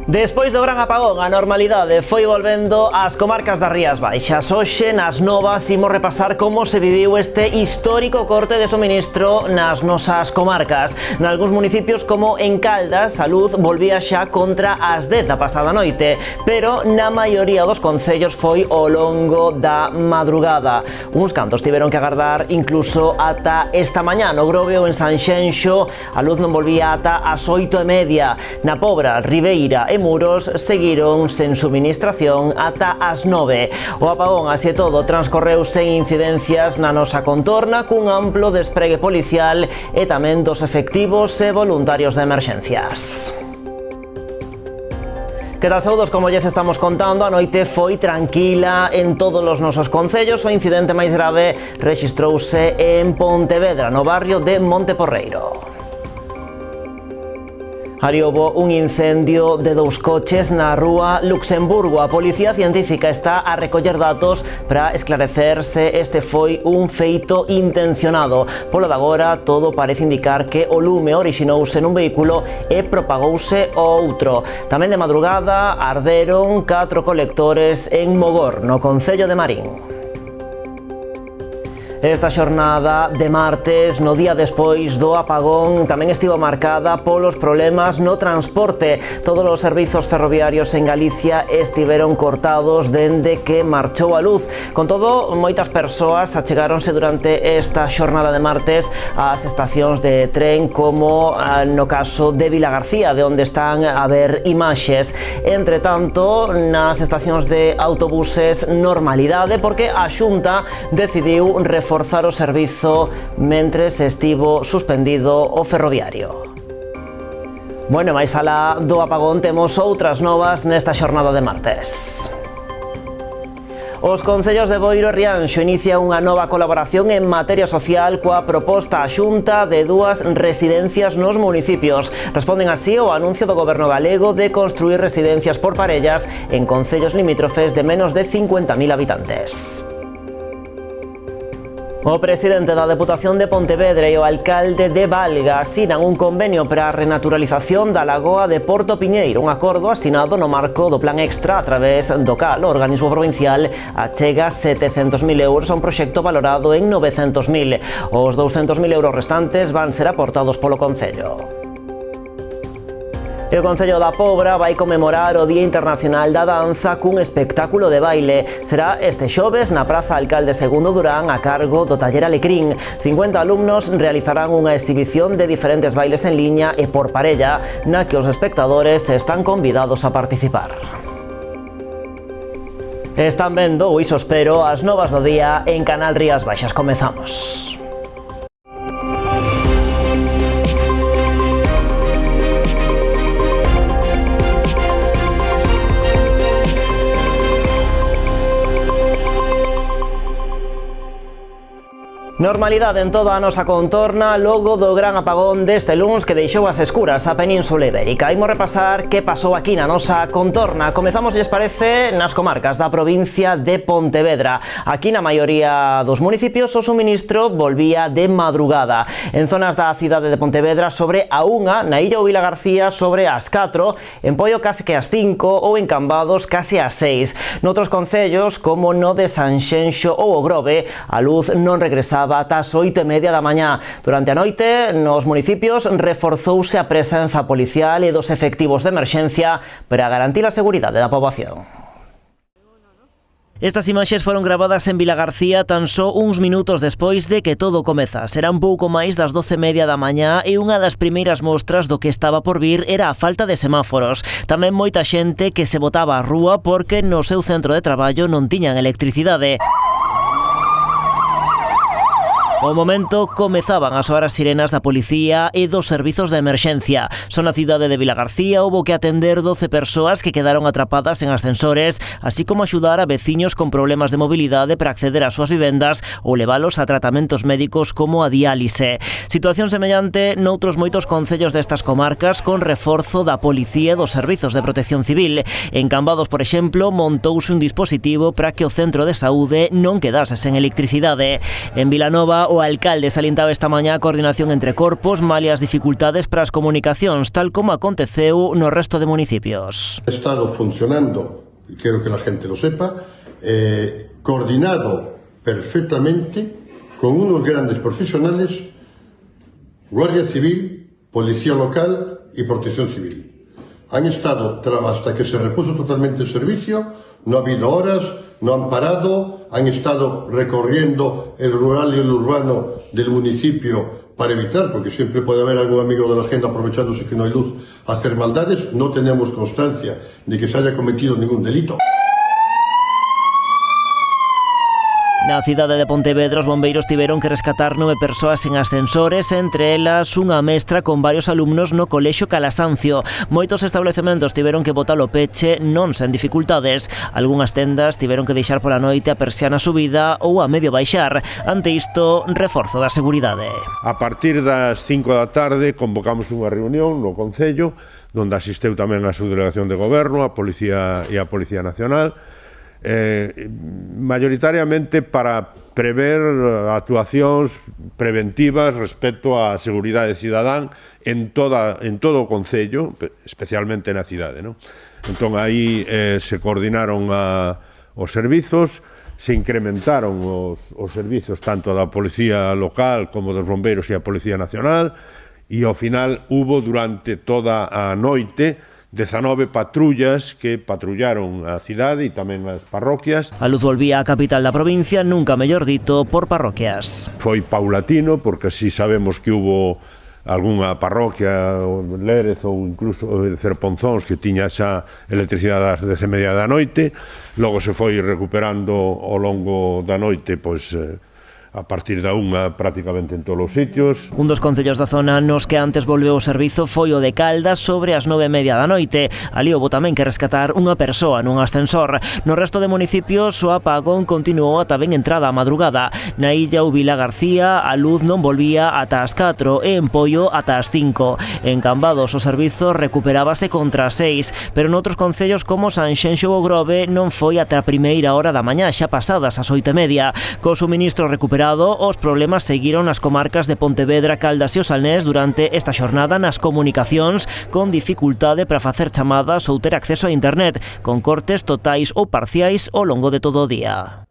Despois do gran apagón, a normalidade foi volvendo ás comarcas das Rías Baixas. Hoxe, nas Novas, imos repasar como se viviu este histórico corte de suministro nas nosas comarcas. Nalgúns municipios, como en Caldas, a luz volvía xa contra as 10 da pasada noite, pero na maioría dos concellos foi ao longo da madrugada. Uns cantos tiveron que agardar incluso ata esta mañá. No Grove ou en Sanxenxo, a luz non volvía ata as 8:30. Na Pobra, Ribeira e Muros seguiron sen suministración ata as 9. O apagón, así e todo, transcorreu sen incidencias na nosa contorna, cun amplo despregue policial e tamén dos efectivos e voluntarios de emerxencias. Que tal, saúdos? Como lles estamos contando, a noite foi tranquila en todos os nosos concellos. O incidente máis grave rexistrouse en Pontevedra, no barrio de Monteporreiro. Ali houbo un incendio de 2 coches na rúa Luxemburgo. A Policía Científica está a recoller datos para esclarecer se este foi un feito intencionado. Polo de agora, todo parece indicar que o lume orixinouse nun vehículo e propagouse ao outro. Tamén de madrugada arderon 4 colectores en Mogor, no concello de Marín. Esta xornada de martes, no día despois do apagón, tamén estivo marcada polos problemas no transporte. Todos os servizos ferroviarios en Galicia estiveron cortados dende que marchou a luz. Con todo, moitas persoas achegáronse durante esta xornada de martes ás estacións de tren, como no caso de Vilagarcía, de onde están a ver imaxes. Entre tanto, nas estacións de autobuses, normalidade, porque a Xunta decidiu reforzar o servizo mentres estivo suspendido o ferroviario. Bueno, máis alá do apagón, temos outras novas nesta xornada de martes. Os concellos de Boiro e Rianxo inician unha nova colaboración en materia social coa proposta á Xunta de 2 residencias nos municipios. Responden así ao anuncio do Goberno galego de construir residencias por parellas en concellos limítrofes de menos de 50.000 habitantes. O presidente da Deputación de Pontevedra e o alcalde de Valga asinan un convenio para a renaturalización da lagoa de Porto Piñeiro, un acordo asinado no marco do Plan Extra, a través do cal o organismo provincial achega 700.000 euros a un proxecto valorado en 900.000. Os 200.000 euros restantes van ser aportados polo concello. E o Concello da Pobra vai conmemorar o Día Internacional da Danza cun espectáculo de baile. Será este xoves na Praza Alcalde II Durán, a cargo do Taller Alecrín. 50 alumnos realizarán unha exhibición de diferentes bailes en liña e por parella, na que os espectadores están convidados a participar. Están vendo, ou iso espero, as novas do día en Canal Rías Baixas. Comezamos. Normalidade en toda a nosa contorna logo do gran apagón deste luns que deixou as escuras a Península Ibérica. Imos repasar que pasou aquí na nosa contorna. Comezamos, lles parece, nas comarcas da provincia de Pontevedra. Aquí na maioría dos municipios o suministro volvía de madrugada. En zonas da cidade de Pontevedra sobre a 1, na Illa ou Vilagarcía sobre as 4, en Poio case que as 5 ou en Cambados case as 6. Noutros concellos, como no de Sanxenxo ou o Grove, a luz non regresaba ata as 8:30 da mañá. Durante a noite, nos municipios, reforzouse a presenza policial e dos efectivos de emerxencia para garantir a seguridade da poboación. Estas imaxes foron gravadas en Vilagarcía tan só uns minutos despois de que todo comeza. Será un pouco máis das 12:30 da mañá e unha das primeiras mostras do que estaba por vir era a falta de semáforos. Tamén moita xente que se botaba á rúa porque no seu centro de traballo non tiñan electricidade. Ao momento comezaban a soar as sirenas da policía e dos servizos de emerxencia. Só na cidade de Vilagarcía houbo que atender 12 persoas que quedaron atrapadas en ascensores, así como axudar a veciños con problemas de mobilidade para acceder ás súas vivendas ou leválos a tratamentos médicos como a diálise. Situación semellante noutros moitos concellos destas comarcas con reforzo da policía e dos servizos de protección civil. En Cambados, por exemplo, montouse un dispositivo para que o centro de saúde non quedase sen electricidade. En Vilanova o alcalde salientaba esta mañá a coordinación entre corpos, malia as dificultades para as comunicacións, tal como aconteceu no resto de municipios. Ha estado funcionando, y quiero que la gente lo sepa, coordinado perfectamente con unos grandes profesionales, Guardia Civil, Policía Local y Protección Civil. Han estado, hasta que se repuso totalmente el servicio, no ha habido horas, no han parado, han estado recorriendo el rural y el urbano del municipio para evitar, porque siempre puede haber algún amigo de la agenda aprovechándose que no hay luz, hacer maldades. No tenemos constancia de que se haya cometido ningún delito. Na cidade de Pontevedra os bombeiros tiveron que rescatar 9 persoas en ascensores, entre elas unha mestra con varios alumnos no colexio Calasancio. Moitos establecementos tiveron que botar o peche non sen dificultades. Algúnas tendas tiveron que deixar pola noite a persiana subida ou a medio baixar. Ante isto, reforzo da seguridade. A partir das 5 da tarde convocamos unha reunión no Concello, onde asisteu tamén a Subdelegación de Goberno, a Policía e a Policía Nacional, mayoritariamente para prever actuacións preventivas respecto á seguridade cidadán en todo o Concello, especialmente na cidade, non? Entón, aí se coordinaron os servizos, se incrementaron os servizos tanto da Policía Local como dos Bombeiros e a Policía Nacional, e ao final hubo durante toda a noite 19 patrullas que patrullaron a cidade e tamén as parroquias. A luz volvía á capital da provincia, nunca mellor dito, por parroquias. Foi paulatino, porque así sabemos que hubo algunha parroquia, Lérez ou incluso Cerponzóns, que tiña xa electricidade ás 10:30 da noite. Logo se foi recuperando ao longo da noite, pois a partir da 1 prácticamente en todos os sitios. Un dos concellos da zona nos que antes volveu o servizo foi o de Caldas sobre as 9:30 da noite. Ali houbo tamén que rescatar unha persoa nun ascensor. No resto de municipios o apagón continuou ata ben entrada a madrugada. Na Illa ou Vila García a luz non volvía ata as 4 e en Poio ata as 5. En Cambados o servizo recuperábase contra as 6, pero noutros concellos como Sanxenxo ou Grove non foi ata a primeira hora da mañá, xa pasadas as 8:30. Co suministro recuperado, os problemas seguiron nas comarcas de Pontevedra, Caldas e o Salnés durante esta xornada nas comunicacións, con dificultade para facer chamadas ou ter acceso a internet, con cortes totais ou parciais ao longo de todo o día.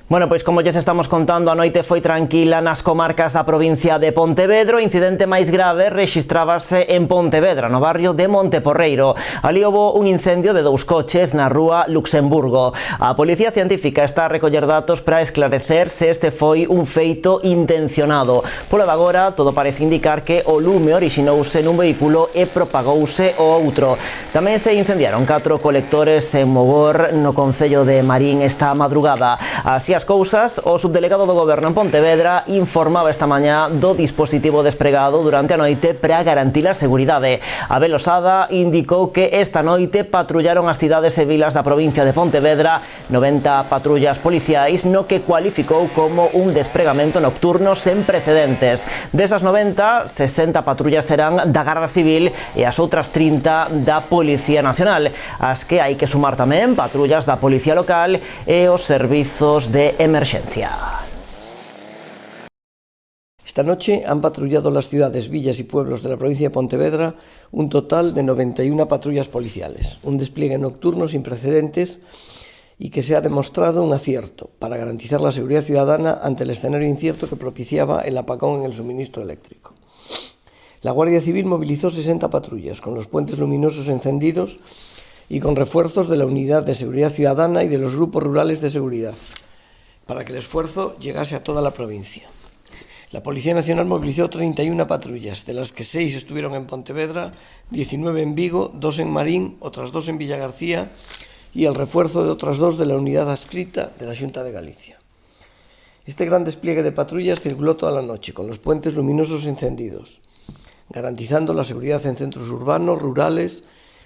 Bueno, pois como lles estamos contando, a noite foi tranquila nas comarcas da provincia de Pontevedra. O incidente máis grave rexistrábase en Pontevedra, no barrio de Monteporreiro. Ali houbo un incendio de 2 coches na rúa Luxemburgo. A Policía Científica está a recoller datos para esclarecer se este foi un feito intencionado. Polo de agora, todo parece indicar que o lume orixinouse nun vehículo e propagouse ao outro. Tamén se incendiaron 4 colectores en Mogor, no concello de Marín, esta madrugada. Así as cousas, o subdelegado do Goberno en Pontevedra informaba esta mañá do dispositivo despregado durante a noite para garantir a seguridade. Abel Osada indicou que esta noite patrullaron as cidades e vilas da provincia de Pontevedra 90 patrullas policiais, no que cualificou como un despregamento nocturno sen precedentes. Desas 90, 60 patrullas serán da Garda Civil e as outras 30 da Policía Nacional, as que hai que sumar tamén patrullas da Policía Local e os servizos de emergencia. Esta noche han patrullado las ciudades, villas y pueblos de la provincia de Pontevedra un total de 91 patrullas policiales, un despliegue nocturno sin precedentes y que se ha demostrado un acierto para garantizar la seguridad ciudadana ante el escenario incierto que propiciaba el apagón en el suministro eléctrico. La Guardia Civil movilizó 60 patrullas con los puentes luminosos encendidos y con refuerzos de la Unidad de Seguridad Ciudadana y de los grupos rurales de seguridad, para que el esfuerzo llegase a toda la provincia. La Policía Nacional movilizó 31 patrullas, de las que 6 estuvieron en Pontevedra, 19 en Vigo, 2 en Marín, otras 2 en Villagarcía y el refuerzo de otras 2 de la unidad adscrita de la Xunta de Galicia. Este gran despliegue de patrullas circuló toda la noche, con los puentes luminosos encendidos, garantizando la seguridad en centros urbanos, rurales,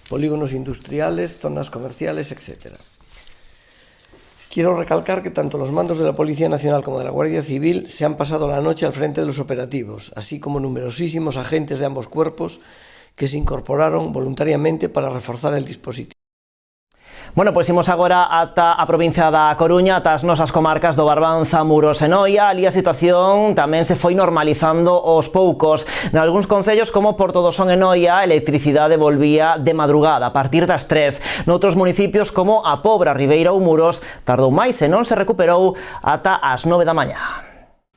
polígonos industriales, zonas comerciales, etc. Quiero recalcar que tanto los mandos de la Policía Nacional como de la Guardia Civil se han pasado la noche al frente de los operativos, así como numerosísimos agentes de ambos cuerpos que se incorporaron voluntariamente para reforzar el dispositivo. Bueno, pois imos agora ata a provincia da Coruña, ata as nosas comarcas do Barbanza, Muros e Noia. Ali a situación tamén se foi normalizando aos poucos. Nalgúns concellos como Portodosón e Noia, a electricidade volvía de madrugada a partir das 3. Noutros municipios como a Pobra, Ribeira ou Muros tardou máis e non se recuperou ata as 9 da mañá.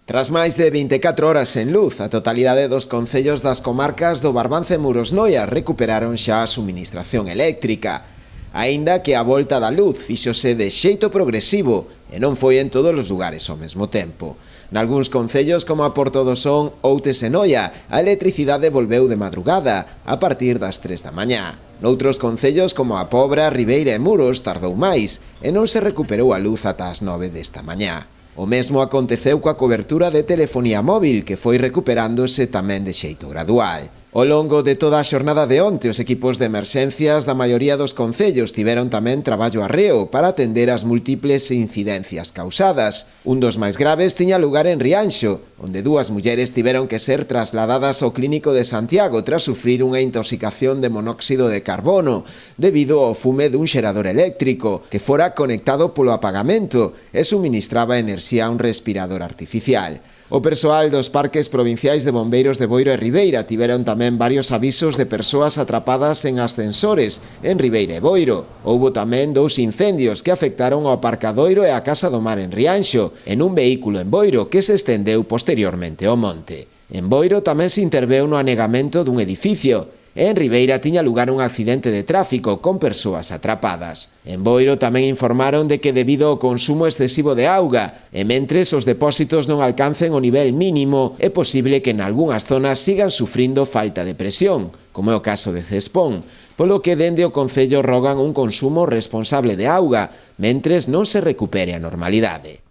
Tras máis de 24 horas sen luz, a totalidade dos concellos das comarcas do Barbanza e Muros Noia recuperaron xa a suministración eléctrica. Aínda que a volta da luz fíxose de xeito progresivo e non foi en todos os lugares ao mesmo tempo. Nalgúns concellos como a Portodosón, Outes e Noia, a electricidade volveu de madrugada a partir das 3 da mañá. Noutros concellos como a Pobra, Ribeira e Muros tardou máis e non se recuperou a luz ata as 9 desta mañá. O mesmo aconteceu coa cobertura de telefonía móvil, que foi recuperándose tamén de xeito gradual. Ao longo de toda a xornada de onte, os equipos de emerxencias da maioría dos concellos tiveron tamén traballo arreo para atender as múltiples incidencias causadas. Un dos máis graves tiña lugar en Rianxo, onde dúas mulleres tiveron que ser trasladadas ao Clínico de Santiago tras sufrir unha intoxicación de monóxido de carbono debido ao fume dun xerador eléctrico que fora conectado polo apagamento e suministraba enerxía a un respirador artificial. O persoal dos parques provinciais de bombeiros de Boiro e Ribeira tiveron tamén varios avisos de persoas atrapadas en ascensores en Ribeira e Boiro. Houbo tamén 2 incendios que afectaron ao aparcadoiro e a Casa do Mar en Rianxo, en un vehículo en Boiro que se estendeu posteriormente ao monte. En Boiro tamén se interveu no anegamento dun edificio. En Ribeira tiña lugar un accidente de tráfico con persoas atrapadas. En Boiro tamén informaron de que debido ao consumo excesivo de auga e mentres os depósitos non alcancen o nivel mínimo, é posible que en algunhas zonas sigan sufrindo falta de presión, como é o caso de Cespón, polo que dende o Concello rogan un consumo responsable de auga, mentres non se recupere a normalidade.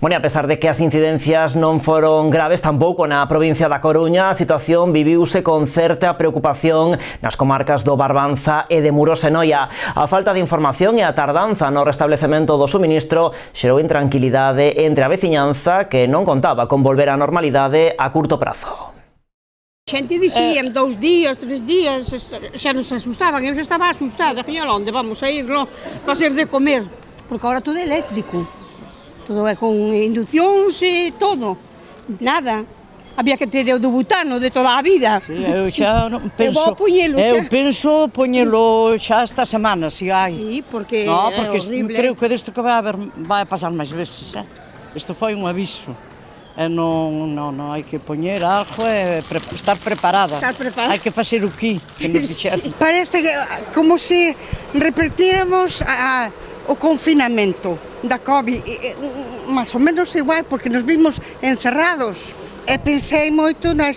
Bueno, a pesar de que as incidencias non foron graves tampouco na provincia da Coruña, a situación viviuse con certa preocupación nas comarcas do Barbanza e de Muros e Noia. A falta de información e a tardanza no restablecemento do suministro xerou intranquilidade entre a veciñanza que non contaba con volver á normalidade a curto prazo. Xente dixían 2 días, 3 días, xa nos asustaban, eu xa estaba asustada, que onde vamos a ir, non? Facer de comer, porque agora todo é eléctrico. Todo é con inducións e todo, nada. Había que ter o do butano de toda a vida. Sí, eu xa penso poñelo xa esta semana, se hai. Sí, porque no, porque é horrible. Creo que desto que vai a pasar máis veces, Isto foi un aviso. Non hai que poñer algo e estar preparada. Hai que facer o que nos dixeron. Parece que como se repetíramos o confinamento da COVID, máis ou menos igual, porque nos vimos encerrados. E pensei moito na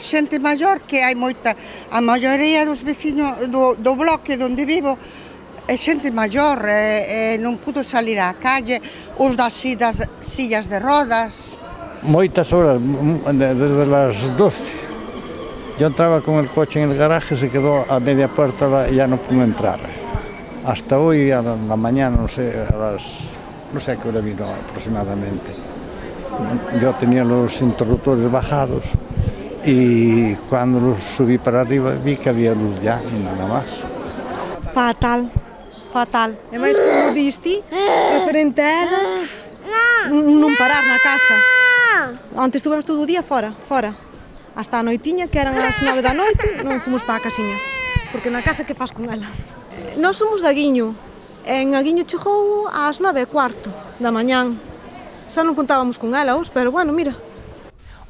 xente maior, que hai moita, a maioría dos veciños do bloque onde vivo é xente maior, non pudo salir á calle, os das sillas de rodas. Moitas horas, desde las 12. Yo entraba con el coche en el garaje, se quedó a media puerta y ya no pudo entrar. Hasta hoy a la mañana, no sé a qué hora vino aproximadamente. Yo tenía los interruptores bajados y cuando los subí para arriba vi que había luz ya y nada más. Fatal. E máis como diste, referente a ela, non parar na casa. Antes estuvemos todo o día fora. Hasta a noitiña, que eran as 9 da noite, non fomos para a casiña. Porque na casa que faz con ela? Nós somos de Aguiño. En Aguiño chegou ás 9:15 da mañán. Xa non contábamos con ela, pero bueno, mira.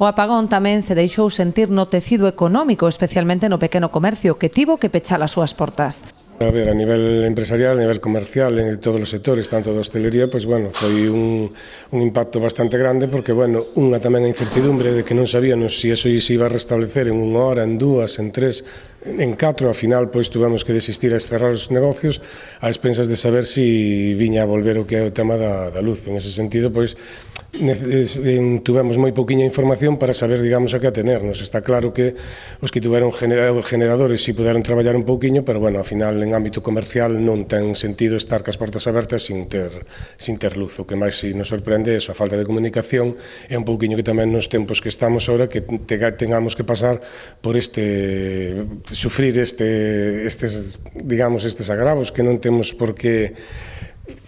O apagón tamén se deixou sentir no tecido económico, especialmente no pequeno comercio, que tivo que pechar as súas portas. A ver, a nivel empresarial, a nivel comercial, en todos os sectores, tanto da hostelería, pois, bueno, foi un impacto bastante grande, porque, bueno, unha tamén a incertidumbre de que non sabíamos se iso se iba a restablecer en 1 hora, en 2, en 3, en 4, ao final, pois, tuvemos que desistir a cerrar os negocios a expensas de saber se viña a volver o que é o tema da luz. En ese sentido, pois, tuvemos moi pouquiña información para saber, digamos, a que atenernos. Está claro que os que tiveron generadores si puderon traballar un pouquiño, pero, bueno, ao final, en ámbito comercial non ten sentido estar cas portas abertas sin ter luz. O que máis si nos sorprende é a falta de comunicación e un pouquiño que tamén nos tempos que estamos ahora que tengamos que pasar por sufrir estes agravos que non temos por que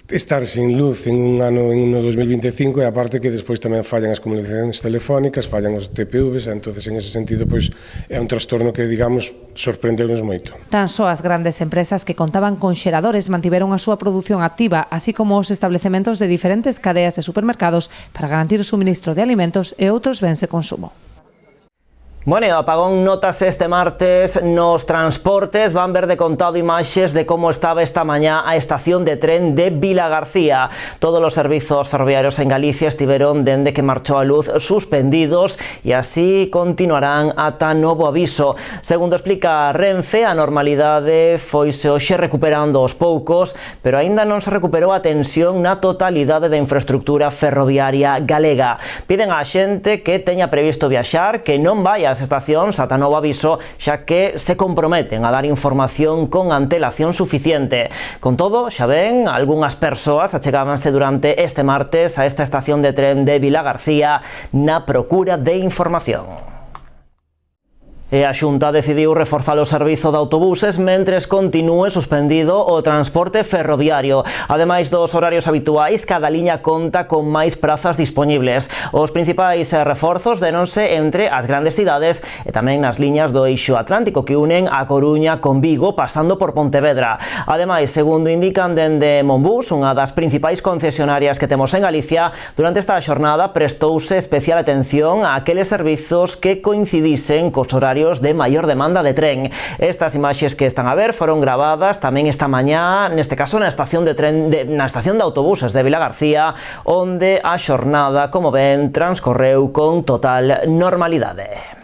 estar sin luz en un ano 2025 e aparte que despois tamén fallan as comunicacións telefónicas, fallan os TPVs, entonces en ese sentido pois é un trastorno que, digamos, sorprendeunos moito. Tan só as grandes empresas que contaban con xeradores mantiveron a súa produción activa, así como os establecementos de diferentes cadeas de supermercados para garantir o suministro de alimentos e outros bens de consumo. Bueno, o apagón notase este martes nos transportes. Van ver de contado imaxes de como estaba esta mañá a estación de tren de Vilagarcía. Todos os servizos ferroviarios en Galicia estiveron dende que marchou a luz suspendidos e así continuarán ata novo aviso. Segundo explica Renfe, a normalidade foise hoxe recuperando aos poucos, pero aínda non se recuperou a tensión na totalidade da infraestructura ferroviaria galega. Piden á xente que teña previsto viaxar que non vai ás estacións ata novo aviso, xa que se comprometen a dar información con antelación suficiente. Con todo, xa ven, algunhas persoas achegábanse durante este martes a esta estación de tren de Vilagarcía na procura de información. E a Xunta decidiu reforzar o servizo de autobuses mentres continúe suspendido o transporte ferroviario. Ademais dos horarios habituais, cada liña conta con máis prazas dispoñibles. Os principais reforzos denonse entre as grandes cidades e tamén nas liñas do eixo atlántico que unen a Coruña con Vigo pasando por Pontevedra. Ademais, segundo indican dende Monbus, unha das principais concesionarias que temos en Galicia, durante esta xornada prestouse especial atención a aqueles servizos que coincidisen cos horarios de maior demanda de tren. Estas imaxes que están a ver foron gravadas tamén esta mañá, neste caso na estación de autobuses de Vilagarcía, onde a xornada, como ven, transcorreu con total normalidade.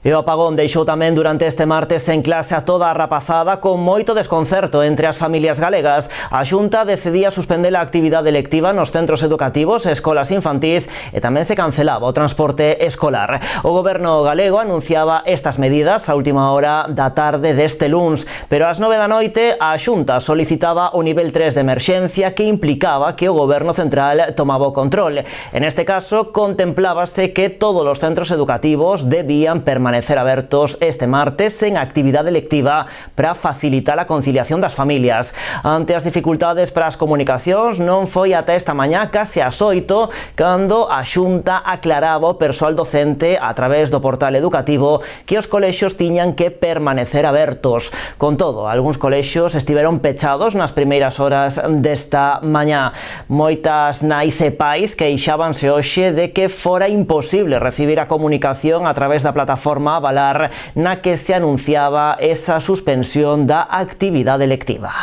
E o apagón deixou tamén durante este martes en clase a toda a rapazada con moito desconcerto entre as familias galegas. A Xunta decidía suspender a actividade lectiva nos centros educativos e escolas infantís e tamén se cancelaba o transporte escolar. O goberno galego anunciaba estas medidas a última hora da tarde deste luns, pero ás 9 da noite a Xunta solicitaba o nivel 3 de emerxencia que implicaba que o goberno central tomaba o control. En este caso, contemplábase que todos os centros educativos debían permanecer abertos este martes en actividade lectiva para facilitar a conciliación das familias. Ante as dificultades para as comunicacións, non foi ata esta mañá case ás 8 cando a Xunta aclaraba o persoal docente a través do portal educativo que os colexios tiñan que permanecer abertos. Con todo, algúns colexios estiveron pechados nas primeiras horas desta mañá. Moitas nais e pais queixábanse hoxe de que fora imposible recibir a comunicación a través da plataforma Avalar na que se anunciaba esa suspensión da actividade lectiva.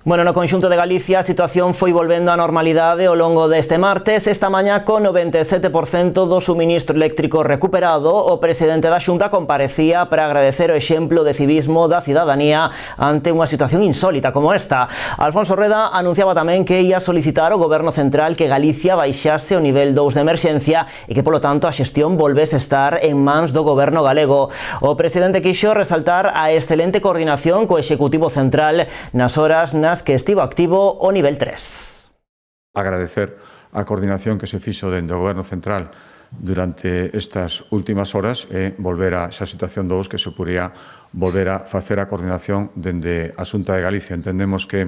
Bueno, no conxunto de Galicia a situación foi volvendo á normalidade ao longo deste martes. Esta mañá, con 97% do suministro eléctrico recuperado, o presidente da Xunta comparecía para agradecer o exemplo de civismo da cidadanía ante unha situación insólita como esta. Alfonso Reda anunciaba tamén que ia solicitar ao goberno central que Galicia baixase o nivel 2 de emerxencia e que, polo tanto, a xestión volvese estar en mans do goberno galego. O presidente quixo resaltar a excelente coordinación co Executivo Central nas horas nas que estivo activo o nivel 3. Agradecer a coordinación que se fixo dentro do Goberno Central durante estas últimas horas e volver a esa situación 2 que se podría volver a facer a coordinación dende a Xunta de Galicia. Entendemos que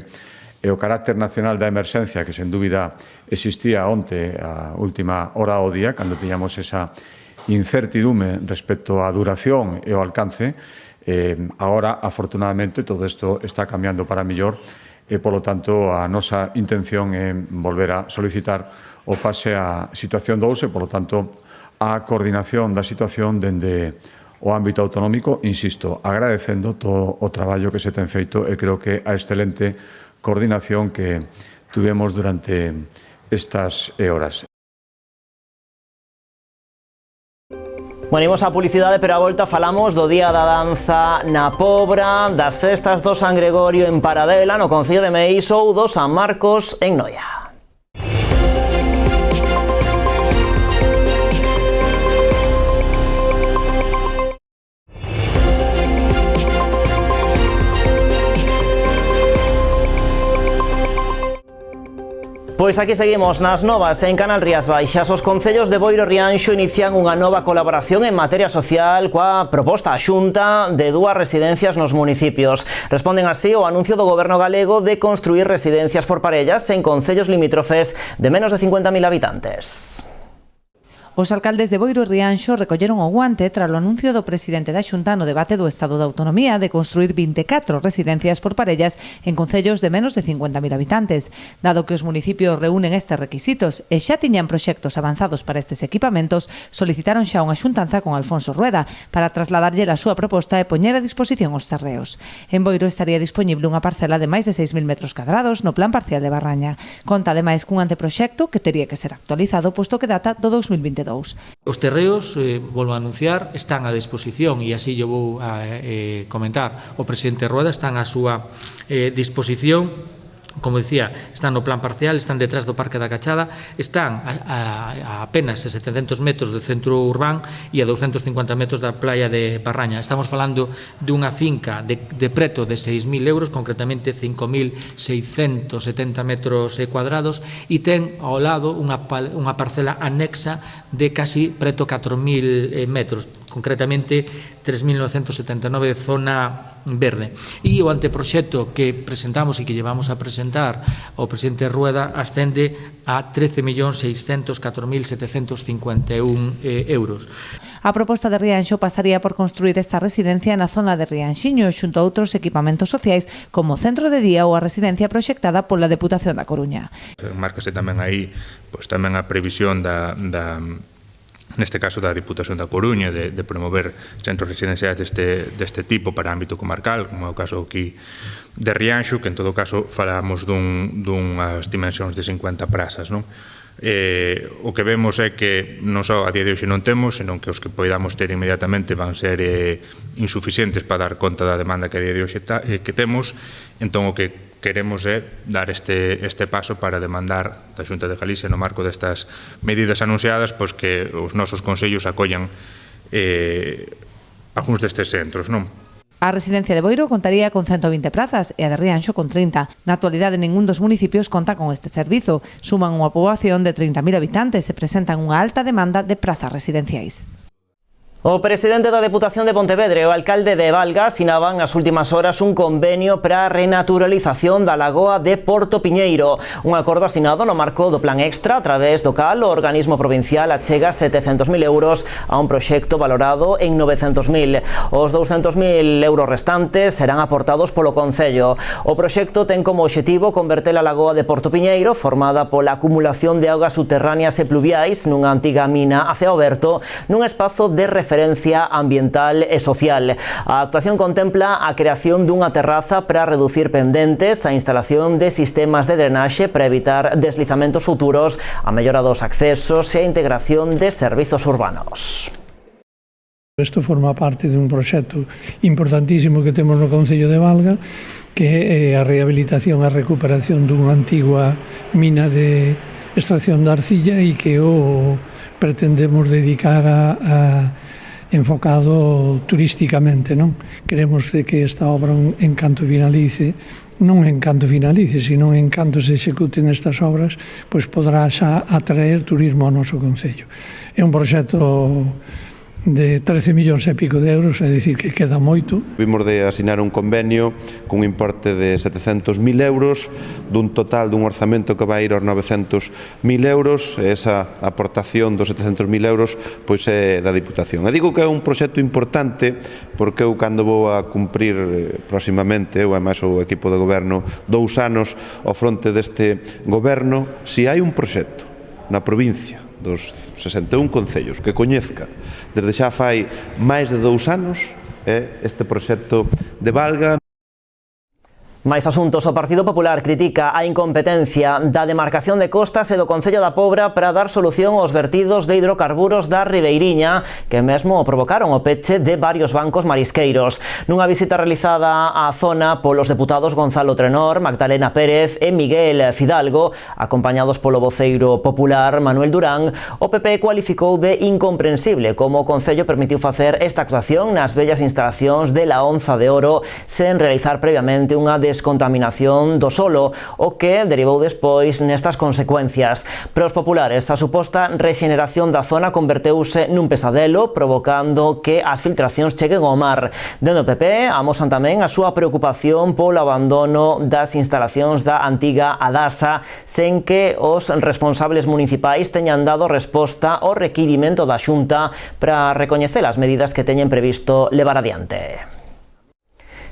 o carácter nacional da emerxencia que sen dúbida existía onte a última hora do día, cando tiñamos esa incertidume respecto á duración e ao alcance, agora, afortunadamente, todo isto está cambiando para mellor e, polo tanto, a nosa intención é volver a solicitar o pase á situación 2 e, polo tanto, a coordinación da situación dende o ámbito autonómico, insisto, agradecendo todo o traballo que se ten feito e creo que a excelente coordinación que tuvemos durante estas horas. Bueno, imos a publicidade, pero a volta falamos do Día da Danza na Pobra, das festas do San Gregorio en Paradela, no Concello de Meis, ou do San Marcos en Noia. Pois aquí seguimos nas novas en Canal Rías Baixas. Os concellos de Boiro e Rianxo inician unha nova colaboración en materia social coa proposta a Xunta de 2 residencias nos municipios. Responden así ao anuncio do Goberno galego de construir residencias por parellas en concellos limítrofes de menos de 50.000 habitantes. Os alcaldes de Boiro e Rianxo recolleron o guante tras o anuncio do presidente da Xunta no debate do Estado de Autonomía de construir 24 residencias por parellas en concellos de menos de 50.000 habitantes. Dado que os municipios reúnen estes requisitos e xa tiñan proxectos avanzados para estes equipamentos, solicitaron xa unha xuntanza con Alfonso Rueda para trasladarlle a súa proposta e poñer a disposición os terreos. En Boiro estaría disponible unha parcela de máis de 6.000 metros cadrados no plan parcial de Barraña. Conta ademais cun anteproxecto que tería que ser actualizado posto que data do 2022. Os terreos, volvo a anunciar, están a disposición e así yo vou a comentar o presidente Rueda, están a súa disposición. Como dicía, están no plan parcial, están detrás do Parque da Cachada, están a apenas 700 metros do centro urbán e a 250 metros da playa de Barraña. Estamos falando dunha finca de preto de 6.000 euros, concretamente 5.670 metros cuadrados, e ten ao lado unha parcela anexa de casi preto 4.000 metros, concretamente 3.979 zona verde. E o anteproxecto que presentamos e que llevamos a presentar ao presidente Rueda ascende a 13.604.751 euros. A proposta de Rianxo pasaría por construir esta residencia na zona de Rianxiño xunto a outros equipamentos sociais como centro de día ou a residencia proxectada pola Deputación da Coruña. Márcase tamén aí tamén a previsión neste caso da Diputación da Coruña de promover centros residenciais deste tipo para ámbito comarcal, como é o caso aquí de Rianxo, que en todo caso falamos dunhas dimensións de 50 prazas, non? O que vemos é que non só a día de hoxe non temos, senón que os que poidamos ter inmediatamente van ser insuficientes para dar conta da demanda que a día de hoxe que temos. Entón o que queremos é dar este paso para demandar da Xunta de Galicia no marco destas medidas anunciadas, pois que os nosos concellos acollan algúns destes centros, non? A residencia de Boiro contaría con 120 prazas e a de Rianxo con 30. Na actualidade, ningún dos municipios conta con este servizo. Suman unha poboación de 30.000 habitantes e presentan unha alta demanda de prazas residenciais. O presidente da Deputación de Pontevedra e o alcalde de Valga asinaban nas últimas horas un convenio para a renaturalización da lagoa de Porto Piñeiro. Un acordo asinado no marco do Plan Extra, a través do cal o organismo provincial achega 700.000 euros a un proxecto valorado en 900.000. Os 200.000 euros restantes serán aportados polo Concello. O proxecto ten como obxectivo converter a lagoa de Porto Piñeiro, formada pola acumulación de augas subterráneas e pluviais nunha antiga mina a ceo aberto, nun espazo de referencia ambiental e social. A actuación contempla a creación dunha terraza para reducir pendentes, a instalación de sistemas de drenaxe para evitar deslizamentos futuros, a mellora dos accesos e a integración de servizos urbanos. Isto forma parte dun proxecto importantísimo que temos no Concello de Valga, que é a rehabilitación e a recuperación dunha antigua mina de extracción de arcilla e que o pretendemos dedicar enfocado turísticamente, non? Queremos de que esta obra en canto finalice, sino en canto se executen estas obras, pois poderá xa atraer turismo ao noso concello. É un proxecto de 13 millóns e pico de euros, é dicir que queda moito. Vimos de asinar un convenio cun importe de 700.000 euros, dun total dun orzamento que vai ir aos 900.000 euros, e esa aportación dos 700.000 euros pois é da Diputación. E digo que é un proxecto importante porque eu cando vou a cumprir proximamente, eu e máis o equipo de goberno, 2 anos ao fronte deste goberno, se hai un proxecto na provincia dos 61 concellos que coñezca desde xa fai máis de 2 anos é este proxecto de Valga. Máis asuntos. O Partido Popular critica a incompetencia da demarcación de costas e do Concello da Pobra para dar solución aos vertidos de hidrocarburos da Ribeiriña, que mesmo provocaron o peche de varios bancos marisqueiros. Nunha visita realizada á zona polos deputados Gonzalo Trenor, Magdalena Pérez e Miguel Fidalgo, acompañados polo voceiro popular Manuel Durán, o PP cualificou de incomprensible como o Concello permitiu facer esta actuación nas bellas instalacións de la Onza de Oro sen realizar previamente unha descontaminación do solo, o que derivou despois nestas consecuencias. Para os populares, a suposta rexeneración da zona converteuse nun pesadelo, provocando que as filtracións cheguen ao mar. Dende o PP amosan tamén a súa preocupación polo abandono das instalacións da antiga Adasa, sen que os responsables municipais teñan dado resposta ao requirimento da Xunta para recoñecer as medidas que teñen previsto levar adiante.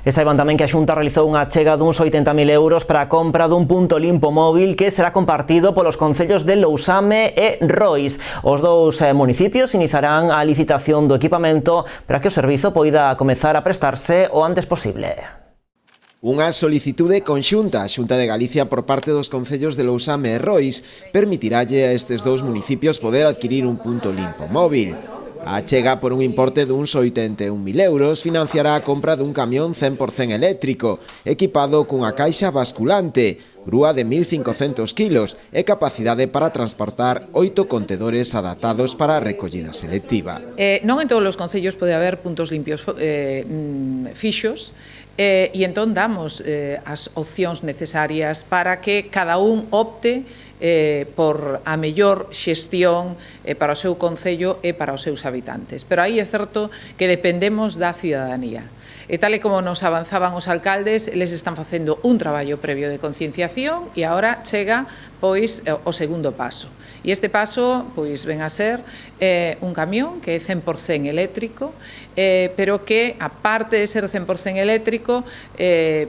E saiban tamén que a Xunta realizou unha achega duns 80.000 euros para a compra dun punto limpo móvil que será compartido polos concellos de Lousame e Rois. Os dous municipios iniciarán a licitación do equipamento para que o servizo poida comezar a prestarse o antes posible. Unha solicitude conxunta a Xunta de Galicia por parte dos concellos de Lousame e Rois permitiralle a estes dous municipios poder adquirir un punto limpo móvil. A achega por un importe duns 81.000 euros financiará a compra dun camión 100% eléctrico, equipado cunha caixa basculante, grúa de 1.500 kilos e capacidade para transportar 8 contedores adaptados para a recollida selectiva. Non en todos os concellos pode haber puntos limpios fixos, e entón damos as opcións necesarias para que cada un opte por a mellor xestión para o seu concello e para os seus habitantes. Pero aí é certo que dependemos da cidadanía. E tal e como nos avanzaban os alcaldes, eles están facendo un traballo previo de concienciación e agora chega pois o segundo paso. E este paso pois ven a ser un camión que é 100% eléctrico, pero que, aparte de ser 100% eléctrico,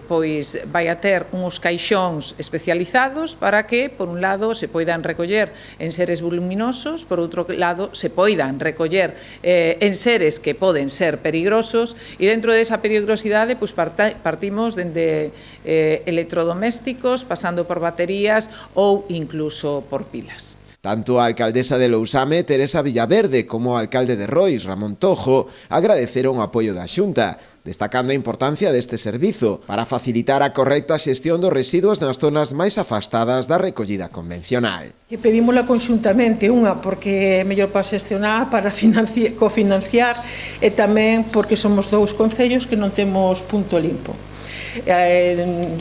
pois vai a ter uns caixóns especializados para que, por un lado, se poidan recoller en seres voluminosos, por outro lado, se poidan recoller en seres que poden ser peligrosos, e dentro desa peligrosidade pois partimos dende electrodomésticos, pasando por baterías ou incluso por pilas. Tanto a alcaldesa de Lousame, Teresa Villaverde, como o alcalde de Rois, Ramón Tojo, agradeceron o apoio da Xunta, destacando a importancia deste servizo para facilitar a correcta xestión dos residuos nas zonas máis afastadas da recollida convencional. Que pedímola conxuntamente, unha porque é mellor para xestionar, para cofinanciar, e tamén porque somos dous concellos que non temos punto limpo.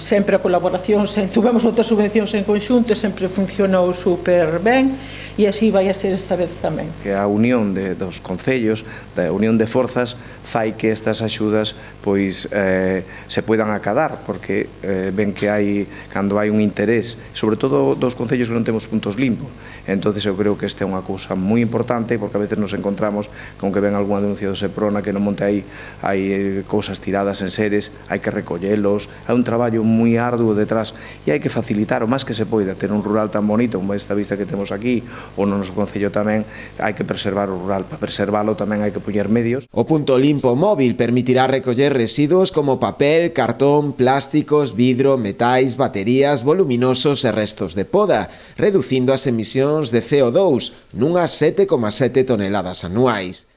Sempre a colaboración, tuvemos outras subvencións en conxunto, sempre funcionou super ben, e así vai a ser esta vez tamén. Que a unión dos concellos, da unión de forzas, fai que estas axudas pois se poidan acadar, porque ven que cando hai un interés, sobre todo dos concellos que non temos puntos limpos. Entonces eu creo que esta é unha cousa moi importante, porque a veces nos encontramos con que ven algunha denuncia do Seprona que no monte hai cousas tiradas en seres, hai que recollelos, hai un traballo moi arduo detrás e hai que facilitar o máis que se poida ter un rural tan bonito como esta vista que temos aquí, ou no noso concello tamén hai que preservar o rural. Para preservalo tamén hai que poñer medios. O punto limpo móvil permitirá recoller residuos como papel, cartón, plásticos, vidro, metais, baterías, voluminosos e restos de poda, reducindo as emisións de CO2 nunhas 7,7 toneladas anuais.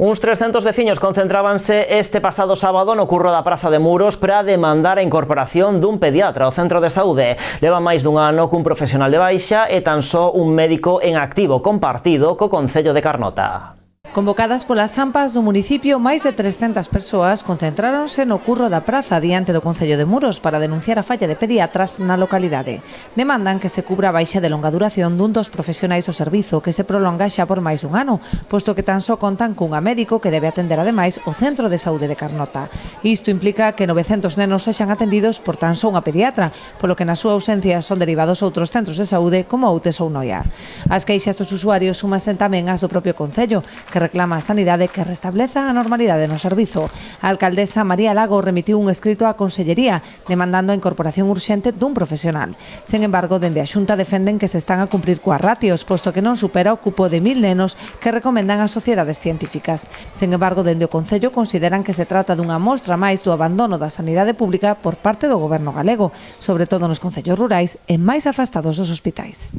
Uns 300 veciños concentrábanse este pasado sábado no curro da Praza de Muros para demandar a incorporación dun pediatra ao centro de saúde. Leva máis dun ano cun profesional de baixa e tan só un médico en activo compartido co Concello de Carnota. Convocadas polas AMPAs do municipio, máis de 300 persoas concentráronse no curro da praza diante do Concello de Muros para denunciar a falla de pediatras na localidade. Demandan que se cubra a baixa de longa duración dun dos profesionais do servizo que se prolonga xa por máis dun ano, posto que tan só contan cunha médico que debe atender ademais o Centro de Saúde de Carnota. Isto implica que 900 nenos sexan atendidos por tan só unha pediatra, polo que na súa ausencia son derivados a outros centros de saúde como Outes ou Noia. As queixas dos usuarios sumasen tamén as do propio Concello, que reclama a Sanidade que restableza a normalidade no servizo. A alcaldesa María Lago remitiu un escrito á Consellería demandando a incorporación urxente dun profesional. Sen embargo, dende a Xunta defenden que se están a cumprir coas ratios, posto que non supera o cupo de 1000 nenos que recomendan as sociedades científicas. Sen embargo, dende o Concello consideran que se trata dunha mostra máis do abandono da sanidade pública por parte do goberno galego, sobre todo nos concellos rurais e máis afastados dos hospitais.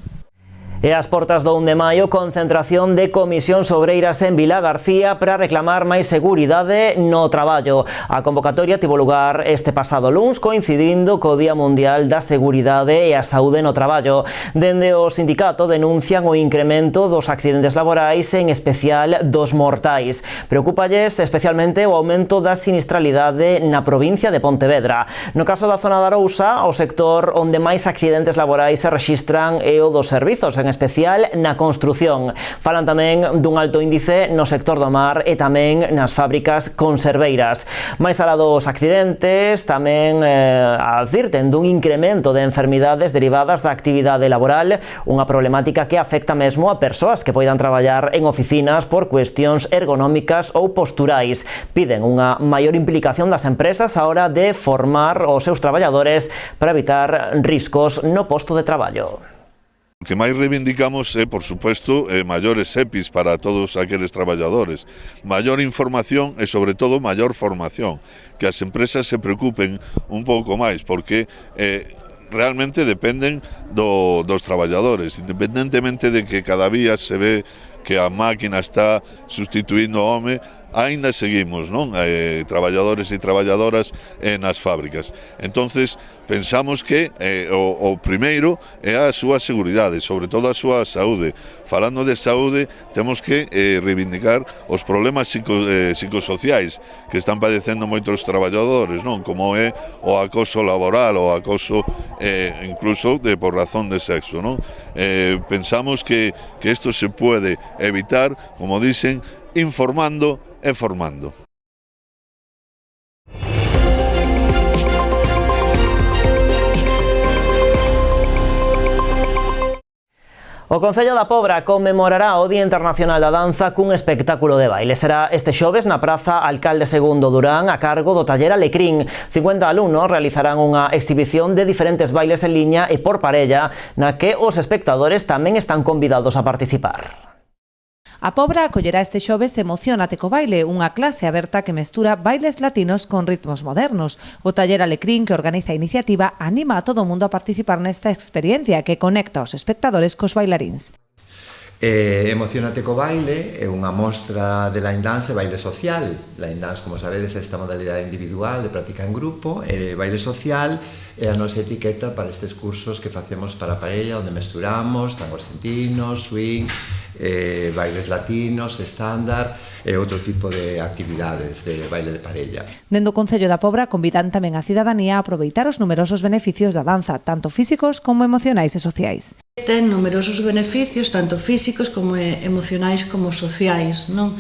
E ás portas do 1 de maio, concentración de comisións obreiras en Vilagarcía para reclamar máis seguridade no traballo. A convocatoria tivo lugar este pasado luns, coincidindo co Día Mundial da Seguridade e a Saúde no Traballo. Dende o sindicato denuncian o incremento dos accidentes laborais, en especial dos mortais. Preocúpalles especialmente o aumento da sinistralidade na provincia de Pontevedra. No caso da zona da Arousa, o sector onde máis accidentes laborais se rexistran é o dos servizos, en especial na construción. Falan tamén dun alto índice no sector do mar e tamén nas fábricas conserveiras. Máis alá dos accidentes, tamén advirten dun incremento de enfermidades derivadas da actividade laboral, unha problemática que afecta mesmo a persoas que poidan traballar en oficinas por cuestións ergonómicas ou posturais. Piden unha maior implicación das empresas á hora de formar os seus traballadores para evitar riscos no posto de traballo. O que máis reivindicamos é, por suposto, maiores EPIs para todos aqueles traballadores, maior información e, sobre todo, maior formación, que as empresas se preocupen un pouco máis, porque realmente dependen dos traballadores, independentemente de que cada día se ve que a máquina está sustituindo ao home, aínda seguimos, non? Traballadores e traballadoras nas fábricas. Entonces, pensamos que o primeiro é a súa seguridade, sobre todo a súa saúde. Falando de saúde, temos que reivindicar os problemas psicosociais que están padecendo moitos traballadores, non? Como é o acoso laboral, o acoso incluso por razón de sexo, non? Pensamos que isto se pode evitar, como dicen, informando e formando. O Concello da Pobra conmemorará o Día Internacional da Danza cun espectáculo de baile. Será este xoves na Praza Alcalde II Durán a cargo do taller Alecrín. 50 alumnos realizarán unha exhibición de diferentes bailes en liña e por parella, na que os espectadores tamén están convidados a participar. A Pobra acollerá este xoves Emociónate co baile, unha clase aberta que mestura bailes latinos con ritmos modernos. O taller Alecrín, que organiza a iniciativa, anima a todo o mundo a participar nesta experiencia que conecta os espectadores cos bailaríns. Emociónate co baile é unha mostra de line dance e baile social. Line dance, como sabedes, é esta modalidade individual de práctica en grupo, e baile social é a nosa etiqueta para estes cursos que facemos para a parella, onde mesturamos tango argentino, swing, bailes latinos, estándar e outro tipo de actividades de baile de parella. Dende o Concello da Pobra convidan tamén a cidadanía a aproveitar os numerosos beneficios da danza, tanto físicos como emocionais e sociais. Ten numerosos beneficios, tanto físicos como emocionais como sociais, non?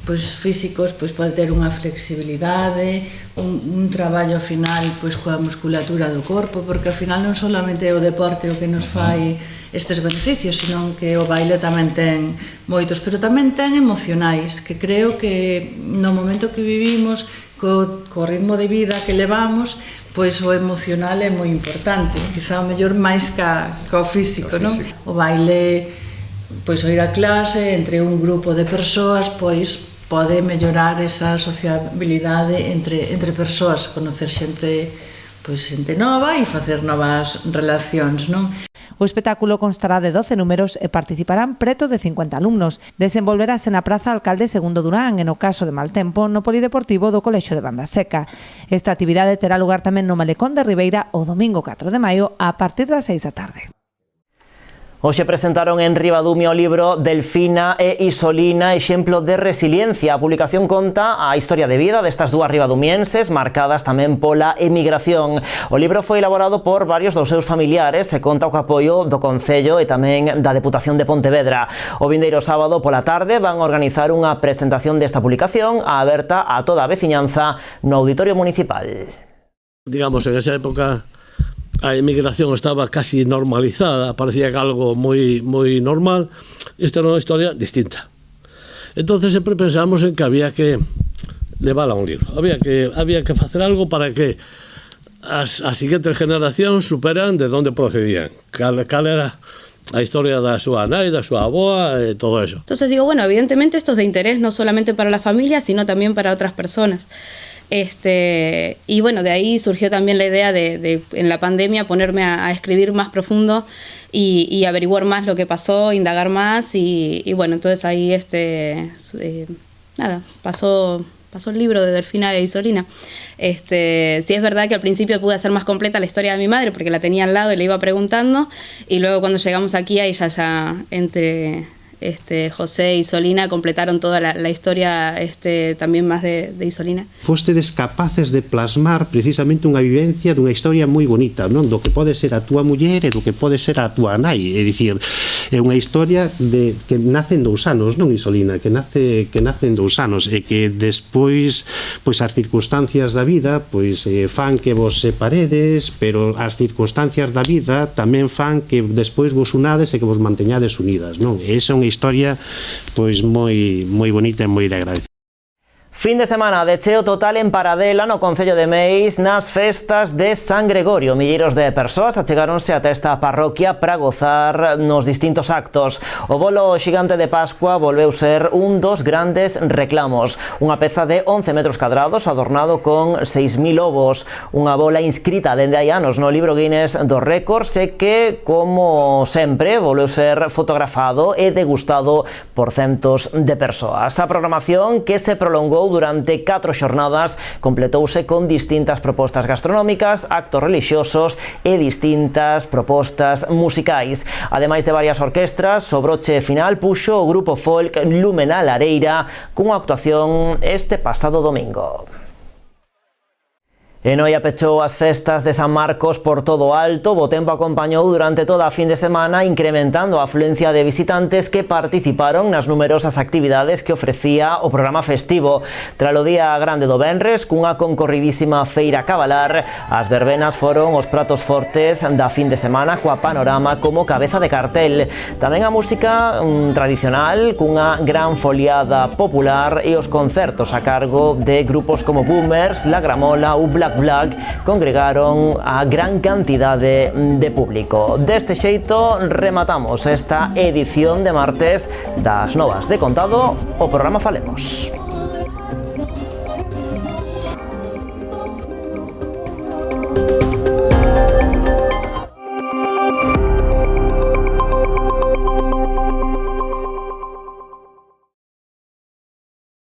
Pois físicos, pois pode ter unha flexibilidade, un traballo ao final pois coa musculatura do corpo, porque ao final non solamente é o deporte o que nos fai estes beneficios, senón que o baile tamén ten moitos, pero tamén ten emocionais, que creo que no momento que vivimos, co ritmo de vida que levamos, pois o emocional é moi importante, quizá o mellor máis ca o físico, non? O baile, pois o ir a clase entre un grupo de persoas, pois pode mellorar esa sociabilidade entre persoas, conocer xente, pois xente nova e facer novas relacións, non? O espectáculo constará de 12 números e participarán preto de 50 alumnos. Desenvolverase na Praza Alcalde II Durán e, no caso de mal tempo, no Polideportivo do Colexio de Banda Seca. Esta actividade terá lugar tamén no Malecón de Ribeira o domingo 4 de maio a partir das 6 da tarde. Hoxe presentaron en Ribadumia o libro Delfina e Isolina, exemplo de resiliencia. A publicación conta a historia de vida destas dúas ribadumienses, marcadas tamén pola emigración. O libro foi elaborado por varios dos seus familiares e conta co apoio do Concello e tamén da Deputación de Pontevedra. O vindeiro sábado pola tarde van organizar unha presentación desta publicación aberta a toda a veciñanza no Auditorio Municipal. Digamos, en esa época a emigración estaba casi normalizada, parecía que algo moi normal. Esta era unha historia distinta. Entonces sempre pensamos en que había que levala a un libro. Había que facer algo para que as seguintes generacións superan de onde procedían. Cal era a historia da súa nai, da súa avoa e todo eso. Entonces digo, bueno, evidentemente esto es de interés no solamente para la familia, sino también para otras personas. Y bueno, de ahí surgió también la idea de en la pandemia ponerme a escribir más profundo y averiguar más lo que pasó, indagar más y bueno, entonces ahí pasó el libro de Delfina e Isolina. Sí es verdad que al principio pude hacer más completa la historia de mi madre porque la tenía al lado y le iba preguntando, y luego cuando llegamos aquí ahí ya entre José y Isolina completaron toda la historia tamén máis de Isolina. Fostedes capaces de plasmar precisamente unha vivencia dunha historia moi bonita, non? Do que pode ser a túa muller e do que pode ser a túa nai, é dicir, é unha historia que nace en 2 anos, non, Isolina? Que nace en 2 anos e que despois pois as circunstancias da vida pois fan que vos separedes, pero as circunstancias da vida tamén fan que despois vos unades e que vos manteñades unidas, non? E esa é unha historia pois moi bonita e moi de agradecer. Fin de semana de cheo total en Paradela, no concello de Meis, nas festas de San Gregorio. Milleiros de persoas achegáronse ata esta parroquia para gozar nos distintos actos. O bolo xigante de Pascua volveu ser un dos grandes reclamos. Unha peza de 11 metros cadrados adornado con 6.000 ovos. Unha bola inscrita dende hai anos no libro Guinness dos récords e que, como sempre, volveu ser fotografado e degustado por centos de persoas. A programación, que se prolongou durante 4 xornadas, completouse con distintas propostas gastronómicas, actos relixiosos e distintas propostas musicais. Ademais de varias orquestras, o broche final puxo o grupo folk Lumen a Lareira cunha actuación este pasado domingo. E Noia pechou as festas de San Marcos por todo alto. O tempo acompañou durante toda a fin de semana, incrementando a afluencia de visitantes que participaron nas numerosas actividades que ofrecía o programa festivo. Tras o día grande do venres, cunha concorridísima feira cabalar, as verbenas foron os pratos fortes da fin de semana, coa Panorama como cabeza de cartel. Tamén a música tradicional, cunha gran foliada popular, e os concertos a cargo de grupos como Boomers, La Gramola ou Black congregaron a gran cantidade de público. Deste xeito rematamos esta edición de martes das Novas de Contado, o programa Falemos.